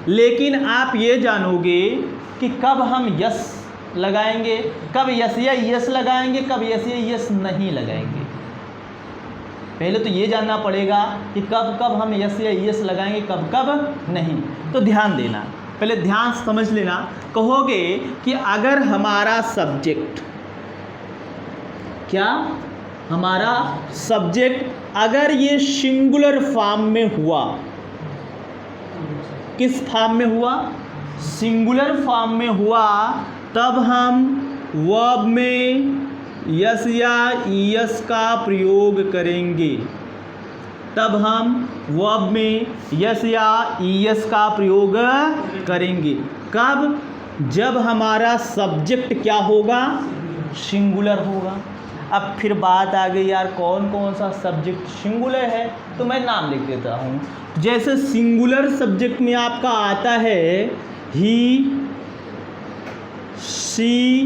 लेकिन आप ये जानोगे कि कब हम यस लगाएंगे, कब यस या यस लगाएंगे, कब यस या यस नहीं लगाएंगे। पहले तो ये जानना पड़ेगा कि कब कब हम यस या यस लगाएंगे, कब कब नहीं। तो ध्यान देना, पहले ध्यान समझ लेना। कहोगे कि अगर हमारा सब्जेक्ट, क्या हमारा सब्जेक्ट अगर ये सिंगुलर फॉर्म में हुआ, किस फॉर्म में हुआ, सिंगुलर फॉर्म में हुआ, तब हम वर्ब में यस या ईएस का प्रयोग करेंगे। तब हम वर्ब में यस या ईएस का प्रयोग करेंगे। कब? जब हमारा सब्जेक्ट क्या होगा, सिंगुलर होगा। अब फिर बात आ गई यार, कौन कौन सा सब्जेक्ट सिंगुलर है, तो मैं नाम लिख देता हूँ। जैसे सिंगुलर सब्जेक्ट में आपका आता है ही, शी,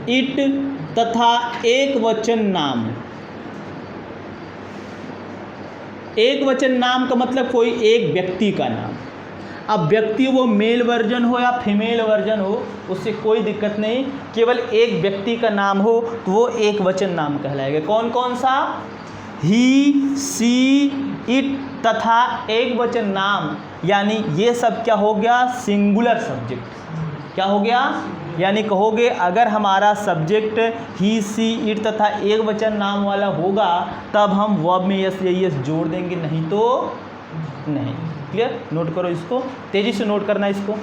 इट तथा एक वचन नाम। एक वचन नाम का मतलब कोई एक व्यक्ति का नाम। अब व्यक्ति वो मेल वर्जन हो या फीमेल वर्जन हो, उससे कोई दिक्कत नहीं, केवल एक व्यक्ति का नाम हो तो वो एक वचन नाम कहलाएगा। कौन कौन सा? ही, सी, इट तथा एक वचन नाम, यानी ये सब क्या हो गया, सिंगुलर सब्जेक्ट। क्या हो गया? यानी कहोगे अगर हमारा सब्जेक्ट ही, सी, इट तथा एक वचन नाम वाला होगा तब हम वर्ब में यस या यस जोड़ देंगे, नहीं तो नहीं। क्लियर? नोट करो इसको, तेजी से नोट करना इसको।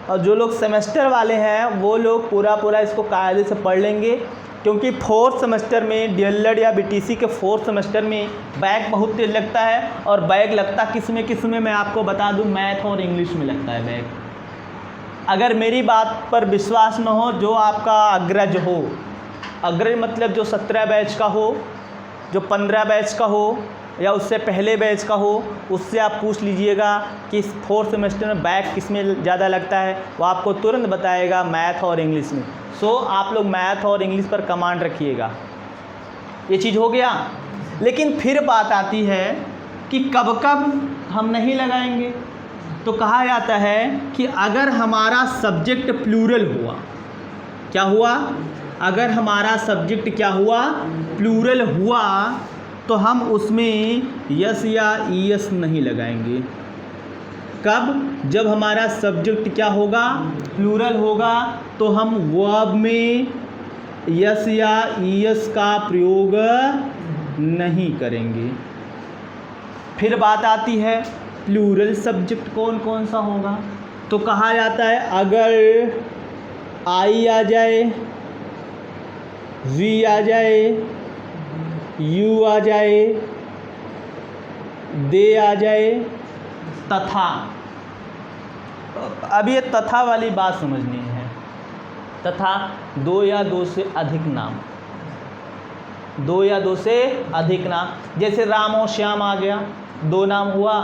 और जो लोग सेमेस्टर वाले हैं वो लोग पूरा इसको कायदे से पढ़ लेंगे, क्योंकि 4th सेमेस्टर में डीएलएड या बीटीसी के 4th सेमेस्टर में बैक बहुत तेज लगता है। और बैक लगता किस में मैं आपको बता दूं, मैथ और इंग्लिश में लगता है बैक। अगर मेरी बात पर विश्वास न हो, जो आपका अग्रज हो, अग्रज मतलब जो 17 बैच का हो, जो 15 बैच का हो या उससे पहले बैच का हो, उससे आप पूछ लीजिएगा कि 4th सेमेस्टर में बैक किस में ज़्यादा लगता है, वो आपको तुरंत बताएगा मैथ और इंग्लिश में। सो आप लोग मैथ और इंग्लिश पर कमांड रखिएगा। ये चीज़ हो गया। लेकिन फिर बात आती है कि कब कब हम नहीं लगाएंगे। तो कहा जाता है कि अगर हमारा सब्जेक्ट प्लूरल हुआ, क्या हुआ, अगर हमारा सब्जेक्ट क्या हुआ, प्लूरल हुआ, तो हम उसमें यस या ईएस नहीं लगाएंगे। कब? जब हमारा सब्जेक्ट क्या होगा, प्लूरल होगा, तो हम वर्ब में यस या ईएस का प्रयोग नहीं करेंगे। फिर बात आती है प्लूरल सब्जेक्ट कौन कौन सा होगा। तो कहा जाता है अगर आई आ जाए, वी आ जाए, यू आ जाए, दे आ जाए, तथा। अब ये तथा वाली बात समझनी है। तथा दो या दो से अधिक नाम, दो या दो से अधिक नाम, जैसे राम और श्याम आ गया, दो नाम हुआ।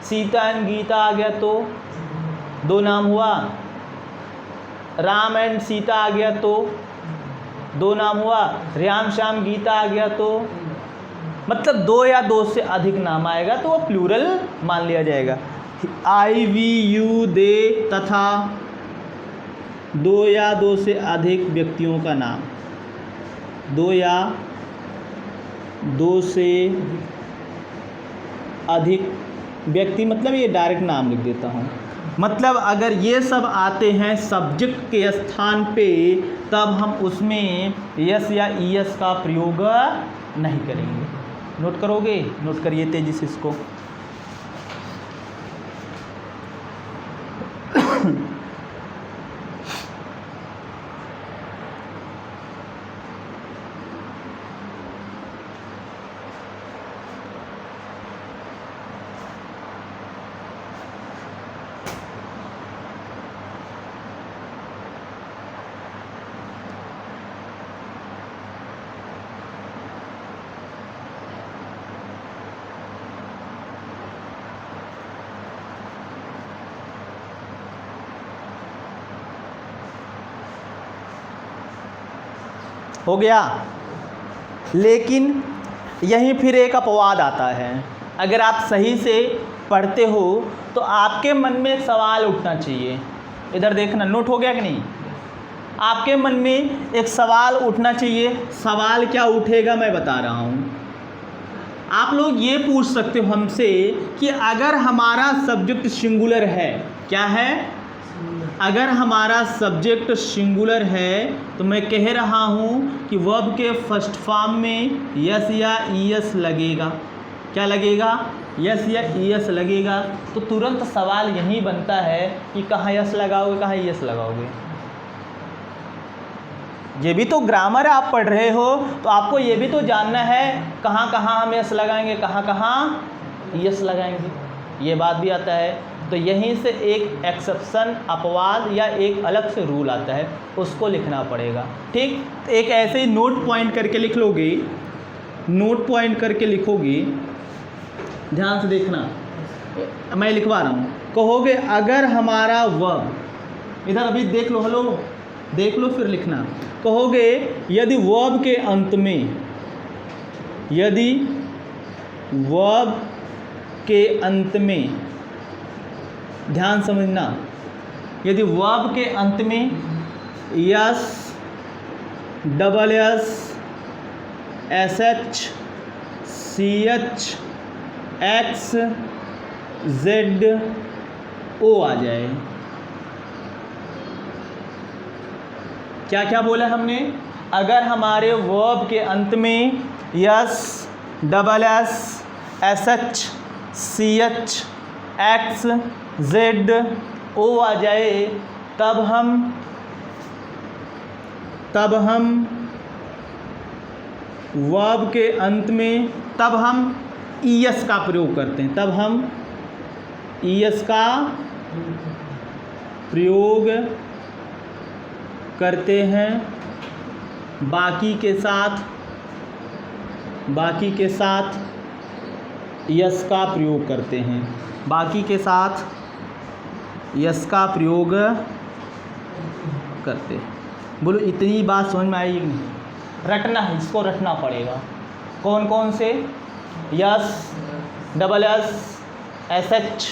सीता एंड गीता आ गया तो दो नाम हुआ। राम एंड सीता आ गया तो दो नाम हुआ। राम श्याम गीता आ गया तो, मतलब दो या दो से अधिक नाम आएगा तो वो प्लूरल मान लिया जाएगा। आई, वी, यू, दे, तथा दो या दो से अधिक व्यक्तियों का नाम, दो या दो से अधिक व्यक्ति, मतलब ये डायरेक्ट नाम लिख देता हूँ। मतलब अगर ये सब आते हैं सब्जेक्ट के स्थान पे, तब हम उसमें यस या ईएस का प्रयोग नहीं करेंगे। नोट करोगे? नोट करिए तेजी से इसको। हो गया। लेकिन यहीं फिर एक अपवाद आता है। अगर आप सही से पढ़ते हो तो आपके मन में एक सवाल उठना चाहिए। इधर देखना, नोट हो गया कि नहीं? आपके मन में एक सवाल उठना चाहिए। सवाल क्या उठेगा मैं बता रहा हूँ। आप लोग ये पूछ सकते हो हमसे कि अगर हमारा सब्जेक्ट सिंगुलर है, क्या है? अगर हमारा सब्जेक्ट सिंगुलर है तो मैं कह रहा हूँ कि वर्ब के फर्स्ट फॉर्म में यस या ईएस लगेगा। क्या लगेगा? यस या ईएस लगेगा। तो तुरंत सवाल यही बनता है कि कहाँ यस लगाओगे, कहाँ ईएस लगाओगे। ये भी तो ग्रामर आप पढ़ रहे हो, तो आपको ये भी तो जानना है कहाँ कहाँ हम यस लगाएंगे, कहाँ कहाँ ईएस लगाएंगे। ये बात भी आता है। तो यहीं से एक एक्सेप्शन, अपवाद या एक अलग से रूल आता है, उसको लिखना पड़ेगा। ठीक, तो एक ऐसे ही नोट पॉइंट करके लिख लोगे, नोट पॉइंट करके लिखोगे। ध्यान से देखना, मैं लिखवा रहा हूँ। कहोगे अगर हमारा वर्ब, इधर अभी देख लो, हेलो देख लो फिर लिखना। कहोगे यदि वर्ब के अंत में, यदि वर्ब के अंत में, ध्यान समझना, यदि वर्ब के अंत में S, double S, S H, C H, X, Z, O आ जाए। क्या क्या बोला हमने? अगर हमारे वर्ब के अंत में S, double S, S H, C H, X, Z, O आ जाए, तब हम वर्ब के अंत में, तब हम ईएस का प्रयोग करते हैं। तब हम ईएस का प्रयोग करते हैं। बाकी के साथ यस का प्रयोग करते हैं। बाकी के साथ यस का प्रयोग करते हैं। बोलो इतनी बात समझ में आई कि नहीं? रटना है, इसको रटना पड़ेगा। कौन कौन से? S, double S, S H,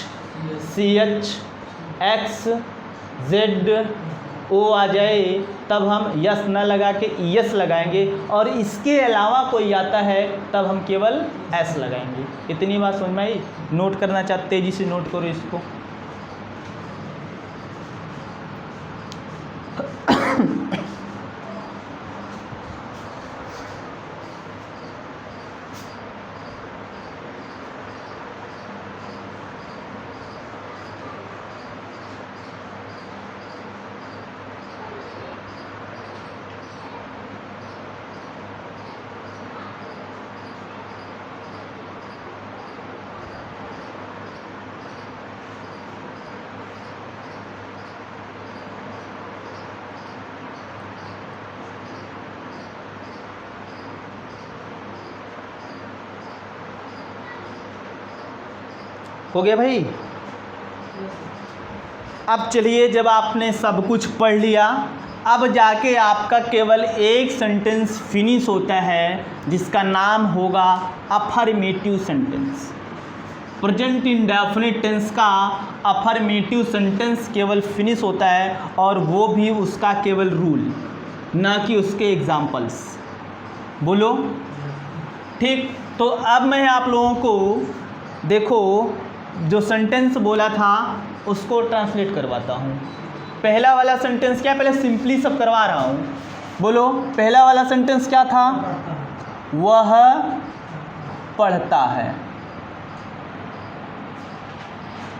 C H, X, Z, O आ जाए, तब हम यस न लगा के ईएस लगाएंगे। और इसके अलावा कोई आता है तब हम केवल एस लगाएंगे। इतनी बात समझ में आई? नोट करना चाहते, तेजी से नोट करो इसको। हो गया भाई। अब चलिए, जब आपने सब कुछ पढ़ लिया, अब जाके आपका केवल एक सेंटेंस फिनिश होता है जिसका नाम होगा affirmative sentence. Present indefinite tense का अफर्मेटिव सेंटेंस केवल फिनिश होता है, और वो भी उसका केवल रूल, ना कि उसके एग्जाम्पल्स। बोलो ठीक। तो अब मैं आप लोगों को देखो जो सेंटेंस बोला था उसको ट्रांसलेट करवाता हूँ। पहला वाला सेंटेंस क्या, पहले सिंपली सब करवा रहा हूँ। बोलो पहला वाला सेंटेंस क्या था? वह पढ़ता है।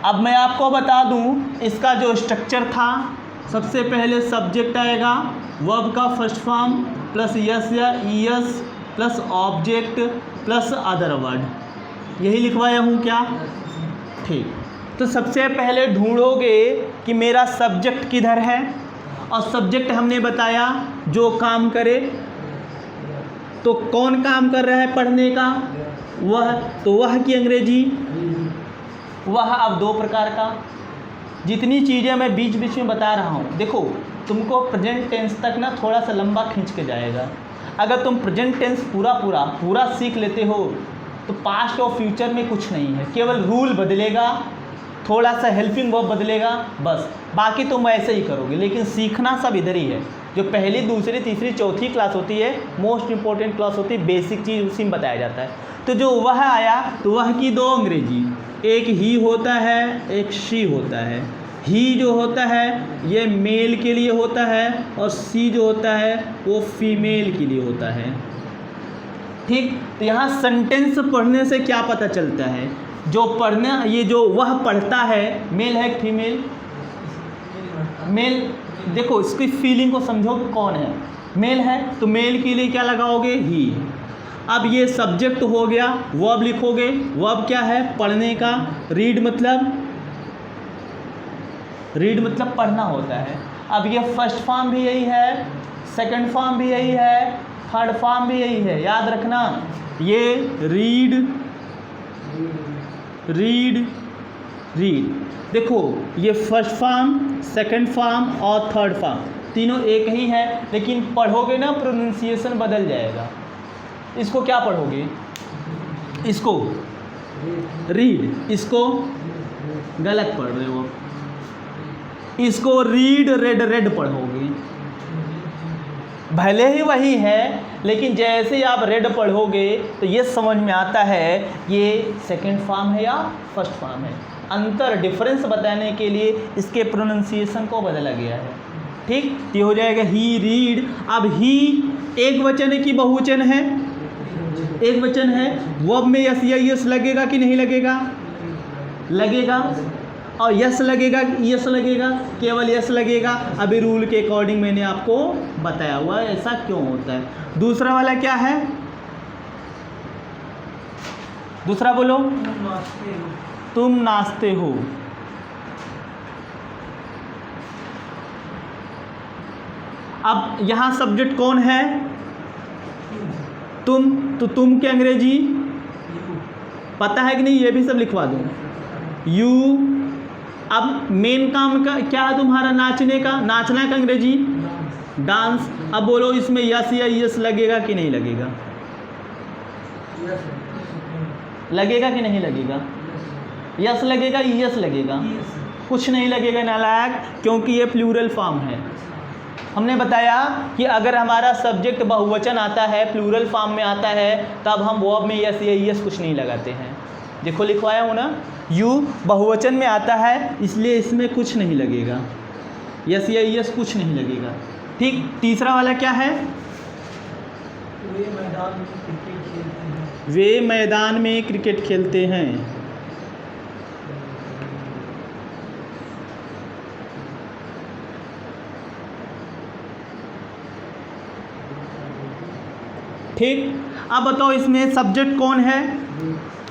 अब मैं आपको बता दूं इसका जो स्ट्रक्चर था, सबसे पहले सब्जेक्ट आएगा, वर्ब का फर्स्ट फॉर्म प्लस यस या ES plus object plus other word, यही लिखवाया हूँ क्या? ठीक। तो सबसे पहले ढूंढोगे कि मेरा सब्जेक्ट किधर है, और सब्जेक्ट हमने बताया जो काम करे। तो कौन काम कर रहा है पढ़ने का? वह। तो वह की अंग्रेजी वह। अब दो प्रकार का, जितनी चीज़ें मैं बीच बीच में बता रहा हूँ, देखो तुमको प्रेजेंट टेंस तक ना थोड़ा सा लंबा खींच के जाएगा। अगर तुम प्रेजेंट टेंस पूरा सीख लेते हो तो पास्ट और फ्यूचर में कुछ नहीं है, केवल रूल बदलेगा, थोड़ा सा हेल्पिंग वर्ब बदलेगा, बस। बाकी तुम ऐसे ही करोगे, लेकिन सीखना सब इधर ही है। जो पहली, दूसरी, तीसरी, चौथी क्लास होती है, मोस्ट इंपॉर्टेंट क्लास होती है, बेसिक चीज़ उसी में बताया जाता है। तो जो वह आया, तो वह की दो अंग्रेजी, एक ही होता है, एक शी होता है। ही जो होता है ये मेल के लिए होता है, और सी जो होता है वो फीमेल के लिए होता है। ठीक। तो यहाँ सेंटेंस पढ़ने से क्या पता चलता है? जो पढ़ना, ये जो वह पढ़ता है, मेल है फीमेल? मेल। देखो इसकी फीलिंग को समझो, कौन है? मेल है, तो मेल के लिए क्या लगाओगे? ही। अब ये सब्जेक्ट हो गया, वर्ब लिखोगे। वर्ब क्या है? पढ़ने का। रीड मतलब पढ़ना होता है। अब ये फर्स्ट फॉर्म भी यही है, सेकंड फॉर्म भी यही है, थर्ड फॉर्म भी यही है, याद रखना। ये रीड। देखो ये फर्स्ट फॉर्म, सेकंड फॉर्म और थर्ड फॉर्म तीनों एक ही है, लेकिन पढ़ोगे ना प्रोनाउंसिएशन बदल जाएगा। इसको क्या पढ़ोगे? इसको रीड, इसको गलत पढ़ रहे हो, इसको रीड रेड पढ़ोगे। भले ही वही है, लेकिन जैसे ही आप रेड पढ़ोगे तो ये समझ में आता है ये सेकंड फॉर्म है या फर्स्ट फॉर्म है। अंतर, डिफरेंस बताने के लिए इसके प्रोनाउंसिएशन को बदला गया है। ठीक। ये हो जाएगा ही, रीड। अब ही एक वचन है कि बहुवचन है? एक वचन है। वर्ब में यस या यस लगेगा कि नहीं लगेगा? लगेगा। और यस लगेगा, यस लगेगा, केवल यस लगेगा। अभी रूल के अकॉर्डिंग मैंने आपको बताया हुआ है ऐसा क्यों होता है। दूसरा वाला क्या है? दूसरा बोलो। तुम नाचते हो। अब यहां सब्जेक्ट कौन है? तुम। तो तुम की अंग्रेजी पता है कि नहीं? ये भी सब लिखवा दूं। यू। अब मेन काम का क्या है तुम्हारा? नाचने का। नाचना का अंग्रेजी डांस। अब बोलो इसमें यस या यस लगेगा कि नहीं लगेगा? लगेगा कि नहीं लगेगा? यस लगेगा, यस लगेगा? कुछ नहीं लगेगा नालायक, क्योंकि ये प्लूरल फॉर्म है। हमने बताया कि अगर हमारा सब्जेक्ट बहुवचन आता है, प्लूरल फॉर्म में आता है, तब हम वर्ब में यस या यस कुछ नहीं लगाते हैं। देखो लिखवाया हूँ ना, यू बहुवचन में आता है इसलिए इसमें कुछ नहीं लगेगा, यस या यस कुछ नहीं लगेगा। ठीक। तीसरा वाला क्या है? वे मैदान में क्रिकेट खेलते हैं। ठीक। अब बताओ इसमें सब्जेक्ट कौन है?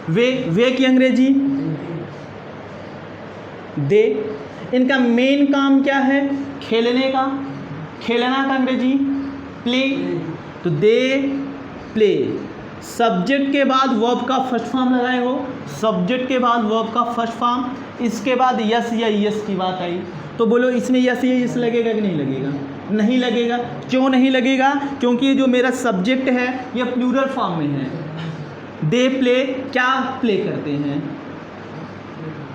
वे की अंग्रेजी दे। इनका मेन काम क्या है? खेलने का। खेलना का अंग्रेजी प्ले। तो दे प्ले। सब्जेक्ट के बाद वर्ब का फर्स्ट फॉर्म लगाए हो, सब्जेक्ट के बाद वर्ब का फर्स्ट फॉर्म, इसके बाद यस या यस की बात आई, तो बोलो इसमें यस या यस लगेगा कि नहीं लगेगा? नहीं लगेगा। क्यों नहीं लगेगा? क्योंकि जो मेरा सब्जेक्ट है ये प्लूरल फॉर्म में है। दे प्ले, क्या प्ले करते हैं,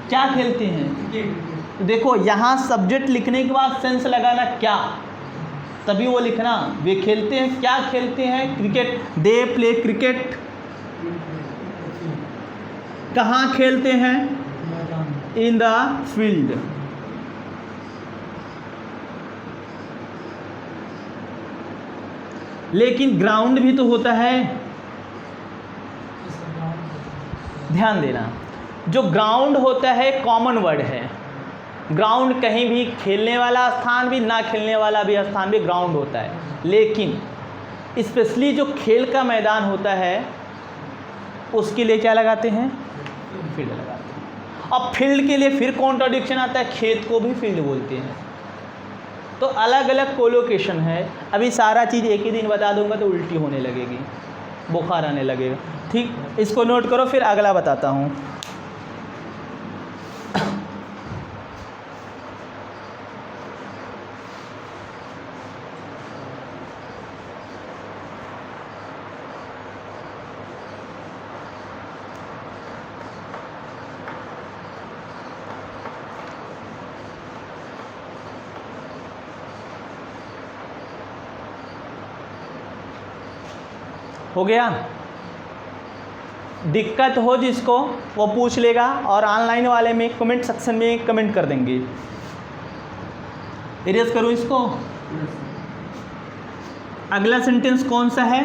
क्या खेलते हैं। देखो यहाँ सब्जेक्ट लिखने के बाद सेंस लगाना क्या, तभी वो लिखना। वे खेलते हैं, क्या खेलते हैं? क्रिकेट। They play cricket. कहाँ खेलते हैं? In the field. लेकिन ग्राउंड भी तो होता है, ध्यान देना। जो ग्राउंड होता है कॉमन वर्ड है। ग्राउंड कहीं भी खेलने वाला स्थान भी, ना खेलने वाला भी स्थान भी ग्राउंड होता है। लेकिन स्पेशली जो खेल का मैदान होता है उसके लिए क्या लगाते हैं? फील्ड लगाते हैं। अब फील्ड के लिए फिर कॉन्ट्राडिक्शन आता है, खेत को भी फील्ड बोलते हैं। तो अलग अलग कोलोकेशन है। अभी सारा चीज़ एक ही दिन बता दूंगा तो उल्टी होने लगेगी, बुखार आने लगेगा। ठीक, इसको नोट करो, फिर अगला बताता हूँ। हो गया? दिक्कत हो जिसको वो पूछ लेगा, और ऑनलाइन वाले में कमेंट सेक्शन में कमेंट कर देंगे। इरेज करूँ इसको। अगला सेंटेंस कौन सा है?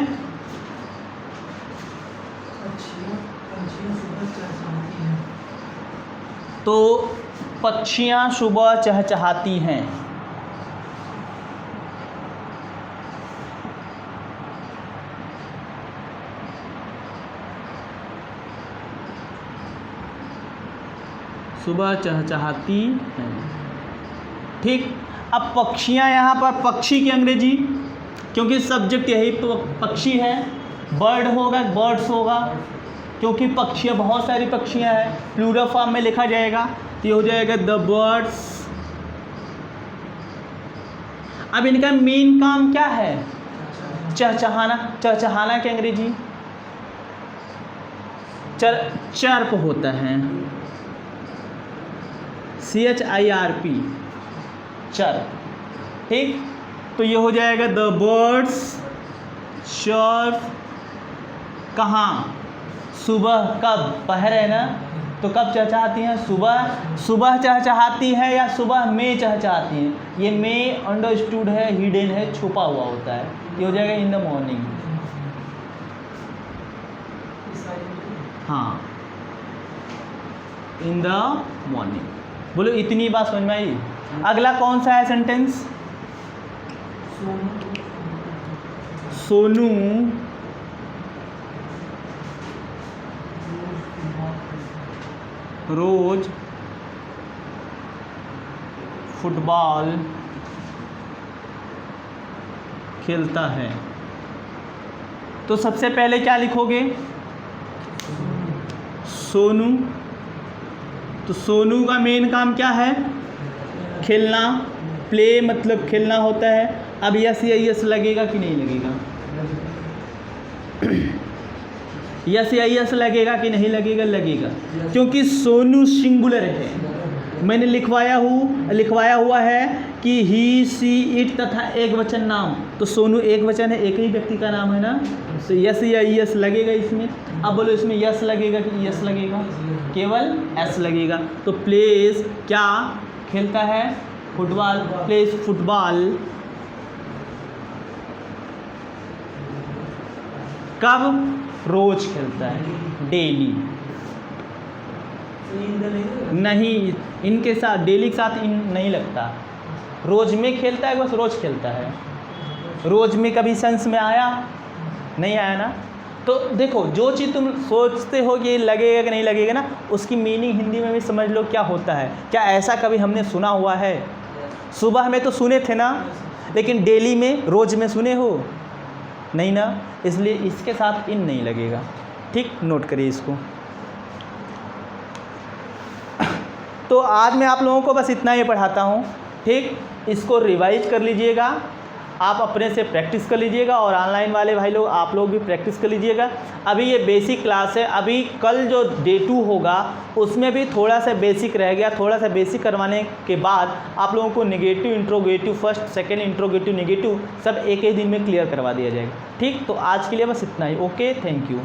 तो पक्षियाँ सुबह चहचहाती हैं। सुबह चहचहाती हैं। ठीक, अब पक्षियाँ, यहाँ पर पक्षी की अंग्रेजी, क्योंकि सब्जेक्ट यही पक्षी है, बर्ड होगा, बर्ड्स होगा, क्योंकि पक्षियाँ बहुत सारी पक्षियाँ हैं, प्लूरल फॉर्म में लिखा जाएगा तो ये हो जाएगा द बर्ड्स। अब इनका मेन काम क्या है? चहचहाना। चहचहाना की अंग्रेजी चर्प होता है, CHIRP, चर्प। ठीक, तो ये हो जाएगा द बर्ड्स चर्प। कहाँ? सुबह। कब? पहर है ना, तो कब चहचहाती हैं? सुबह। सुबह चहचहाती है या सुबह में चहचहाती हैं? ये में अंडरस्टूड है, हिडन है, छुपा हुआ होता है। ये हो जाएगा इन द मॉर्निंग। हाँ, इन द मॉर्निंग। बोलो इतनी बात समझ में आई? अगला कौन सा है सेंटेंस? सोनू रोज फुटबॉल खेलता है। तो सबसे पहले क्या लिखोगे? सोनू। तो सोनू का मेन काम क्या है? खेलना। प्ले मतलब खेलना होता है। अब यस या यस लगेगा कि नहीं लगेगा? यस या यस लगेगा कि नहीं लगेगा? लगेगा, क्योंकि सोनू सिंगुलर है। मैंने लिखवाया हुआ है कि ही, सी, इट तथा एक वचन नाम। तो सोनू एक वचन है, एक ही व्यक्ति का नाम है ना, तो यस या यस लगेगा इसमें। अब बोलो इसमें यस लगेगा कि यस लगेगा? केवल एस लगेगा। तो प्लेस क्या खेलता है? फुटबॉल। Place football. कब? रोज खेलता है, डेली। नहीं, इनके साथ डेली के साथ इन नहीं लगता। रोज में खेलता है, बस रोज खेलता है। रोज में कभी सेंस में आया? नहीं आया ना। तो देखो, जो चीज़ तुम सोचते हो कि लगेगा कि नहीं लगेगा ना, उसकी मीनिंग हिंदी में भी समझ लो क्या होता है। क्या ऐसा कभी हमने सुना हुआ है? सुबह में तो सुने थे ना, लेकिन डेली में, रोज में सुने हो? नहीं ना, इसलिए इसके साथ इन नहीं लगेगा। ठीक, नोट करिए इसको। तो आज मैं आप लोगों को बस इतना ही पढ़ाता हूँ। ठीक, इसको रिवाइज कर लीजिएगा, आप अपने से प्रैक्टिस कर लीजिएगा, और ऑनलाइन वाले भाई लोग आप लोग भी प्रैक्टिस कर लीजिएगा। अभी ये बेसिक क्लास है, अभी कल जो डे 2 होगा उसमें भी थोड़ा सा बेसिक रह गया। थोड़ा सा बेसिक करवाने के बाद आप लोगों को negative, interrogative, first, second, interrogative, negative सब एक ही दिन में क्लियर करवा दिया जाएगा। ठीक, तो आज के लिए बस इतना ही। Okay, thank you.